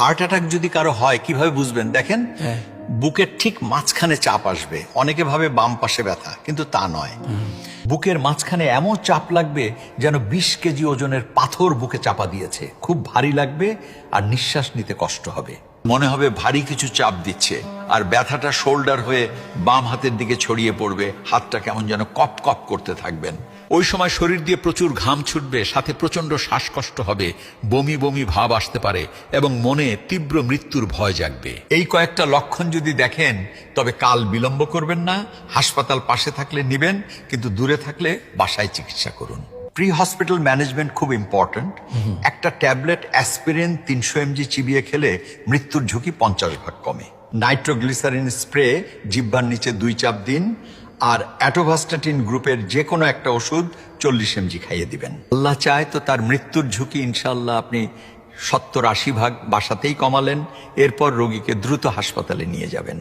Heart attack যদি কারো হয় কিভাবে বুঝবেন দেখেন, বুকের ঠিক মাঝখানে চাপ আসবে। অনেকে ভাবে বাম পাশে ব্যথা, কিন্তু তা নয়। বুকের মাঝখানে এমন চাপ লাগবে যেন 20 কেজি ওজনের পাথর বুকে চাপা দিয়েছে। খুব ভারী লাগবে আর নিঃশ্বাস নিতে কষ্ট হবে। মনে হবে ভারী কিছু চাপ দিচ্ছে, আর ব্যথাটা শোল্ডার হয়ে বাম হাতের দিকে ছড়িয়ে পড়বে। হাতটা কেমন যেন কপ কপ করতে থাকবেন। ওই সময় শরীর দিয়ে প্রচুর ঘাম ছুটবে, সাথে প্রচন্ড শ্বাসকষ্ট হবে, বমি বমি ভাব আসতে পারে এবং মনে তীব্র মৃত্যুর ভয় জাগবে। এই কয়েকটা লক্ষণ যদি দেখেন তবে কাল বিলম্ব করবেন না। হাসপাতাল পাশে থাকলে নিবেন, কিন্তু দূরে থাকলে বাসায় চিকিৎসা করুন। প্রি হসপিটাল ম্যানেজমেন্ট খুব ইম্পর্টেন্ট। একটা ট্যাবলেট অ্যাসপিরিন 300 mg চিবিয়ে খেলে মৃত্যুর ঝুঁকি 50% কমে। নাইট্রোগ্লিসারিন স্প্রে জিহ্বার নিচে 2 চাপ দিন, আর অ্যাটোভাস্টাটিন গ্রুপের যে কোনো একটা ওষুধ 40 mg খাইয়ে দিবেন। আল্লাহ চায় তো তার মৃত্যুর ঝুঁকি ইনশাআল্লাহ আপনি 70-80 ভাগ বাসাতেই কমালেন। এরপর রোগীকে দ্রুত হাসপাতালে নিয়ে যাবেন।